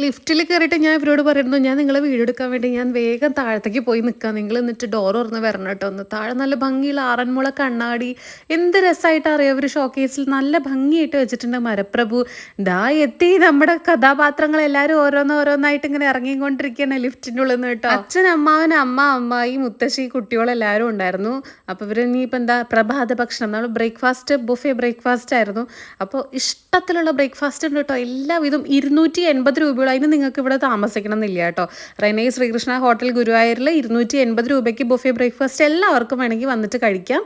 ലിഫ്റ്റിൽ കയറിയിട്ട് ഞാൻ ഇവരോട് പറയുന്നു, ഞാൻ നിങ്ങളെ വീഡിയോ എടുക്കാൻ വേണ്ടി ഞാൻ വേഗം താഴത്തേക്ക് പോയി നിൽക്കാം. നിങ്ങൾ എന്നിട്ട് ഡോർ തുറന്ന് വരണം കേട്ടോ ഒന്ന്. താഴെ നല്ല ഭംഗിയുള്ള ആറന്മുള കണ്ണാടി, എന്ത് രസമായിട്ട് അറിയാം അവർ ഷോക്കേസിൽ നല്ല ഭംഗിയായിട്ട് വെച്ചിട്ടുണ്ട്. മരപ്രഭു ദാ എത്തി. നമ്മുടെ കഥാപാത്രങ്ങൾ എല്ലാവരും ഓരോന്നോരോന്നായിട്ട് ഇങ്ങനെ ഇറങ്ങിക്കൊണ്ടിരിക്കുകയാണ് ലിഫ്റ്റിൻ്റെ ഉള്ളിൽ നിന്ന് കേട്ടോ. അച്ഛൻ, അമ്മാവൻ, അമ്മ, അമ്മായി, മുത്തശ്ശി, കുട്ടികളെല്ലാവരും ഉണ്ടായിരുന്നു. അപ്പോൾ ഇവർ ഇനിയിപ്പോൾ എന്താ പ്രഭാത ഭക്ഷണം, നമ്മൾ ബ്രേക്ക്ഫാസ്റ്റ് ബുഫേ ബ്രേക്ക്ഫാസ്റ്റ് ആയിരുന്നു. അപ്പോൾ ഇഷ്ടത്തിലുള്ള ബ്രേക്ക്ഫാസ്റ്റ് ഉണ്ട് കേട്ടോ. എല്ലാവിധം 280 രൂപ. അതിന് നിങ്ങൾക്ക് ഇവിടെ താമസിക്കണം എന്നില്ല കേട്ടോ. റെനൈ ശ്രീകൃഷ്ണ ഹോട്ടൽ ഗുരുവായൂരിൽ 280 രൂപയ്ക്ക് ബുഫേ ബ്രേക്ക്ഫാസ്റ്റ് എല്ലാവർക്കും വേണമെങ്കിൽ വന്നിട്ട് കഴിക്കാം.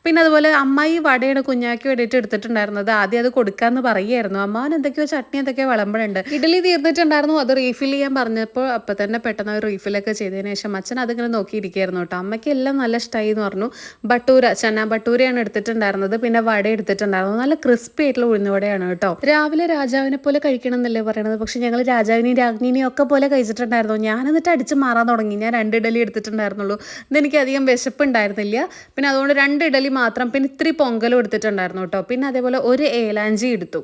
പിന്നെ അതുപോലെ അമ്മായി വടയാണ് കുഞ്ഞാക്കി വേണ്ടിയിട്ട് എടുത്തിട്ടുണ്ടായിരുന്നത്. ആദ്യം അത് കൊടുക്കാമെന്ന് പറയുമായിരുന്നു. അമ്മാവൻ എന്തൊക്കെയോ ചട്നി എന്തൊക്കെയോ വിളമ്പുന്നുണ്ട്. ഇഡലി തീർന്നിട്ടുണ്ടായിരുന്നു, അത് റീഫിൽ ചെയ്യാൻ പറഞ്ഞപ്പോൾ അപ്പം തന്നെ പെട്ടെന്ന് റീഫിലൊക്കെ ചെയ്തതിന് ശേഷം അച്ഛൻ അതിങ്ങനെ നോക്കിയിരിക്കുകയായിരുന്നു കേട്ടോ. അമ്മയ്ക്ക് എല്ലാം നല്ല ഇഷ്ടമായി എന്ന് പറഞ്ഞു. ബട്ടൂര, ചന ബട്ടൂരയാണ് എടുത്തിട്ടുണ്ടായിരുന്നത്. പിന്നെ വട എടുത്തിട്ടുണ്ടായിരുന്നു. നല്ല ക്രിസ്പി ആയിട്ടുള്ള ഉഴുന്നുവടയാണ് കേട്ടോ. രാവിലെ രാജാവിനെ പോലെ കഴിക്കണം എന്നല്ലേ പറയണത്, പക്ഷെ ഞങ്ങൾ രാജാവിനെയും രാജ്ഞിനെയും ഒക്കെ പോലെ കഴിച്ചിട്ടുണ്ടായിരുന്നു. ഞാൻ എന്നിട്ട് അടിച്ച് മാറാൻ തുടങ്ങി. ഞാൻ 2 ഇഡലി എടുത്തിട്ടുണ്ടായിരുന്നുള്ളൂ. ഇതെനിക്ക് അധികം വിശപ്പുണ്ടായിരുന്നില്ല. പിന്നെ അതുകൊണ്ട് 2 ഇഡലി മാത്രം, പിന്നെ ഇത്തിരി പൊങ്കലും എടുത്തിട്ടുണ്ടായിരുന്നു കേട്ടോ. പിന്നെ അതേപോലെ ഒരു ഏലാഞ്ചി എടുത്തു.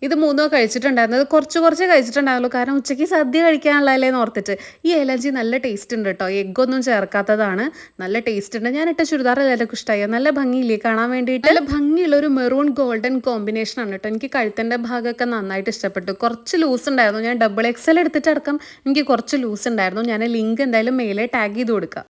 ഇത് 3 കഴിച്ചിട്ടുണ്ടായിരുന്നത്. കുറച്ച് കഴിച്ചിട്ടുണ്ടായിരുന്നുള്ളൂ, കാരണം ഉച്ചയ്ക്ക് സദ്യ കഴിക്കാനുള്ളതല്ലേ എന്ന് ഓർത്തിട്ട്. ഈ ഏലാഞ്ചി നല്ല ടേസ്റ്റ് ഉണ്ട് കേട്ടോ. എഗ്ഗൊന്നും ചേർക്കാത്തതാണ്, നല്ല ടേസ്റ്റ് ഉണ്ട്. ഞാനിട്ട ചുരിദാർ എല്ലാവർക്കും ഇഷ്ടമായി. നല്ല ഭംഗിയില്ലേ കാണാൻ വേണ്ടിയിട്ട്. നല്ല ഭംഗിയുള്ള ഒരു മെറൂൺ ഗോൾഡൻ കോമ്പിനേഷൻ ആണ് കേട്ടോ. എനിക്ക് കഴുത്തിൻ്റെ ഭാഗമൊക്കെ നന്നായിട്ട് ഇഷ്ടപ്പെട്ടു. കുറച്ച് ലൂസ് ഉണ്ടായിരുന്നു. ഞാൻ XXL എടുത്തിട്ടടക്കം എനിക്ക് കുറച്ച് ലൂസ് ഉണ്ടായിരുന്നു. ഞാൻ ലിങ്ക് എന്തായാലും മേലെ ടാഗ് ചെയ്ത് കൊടുക്കാം.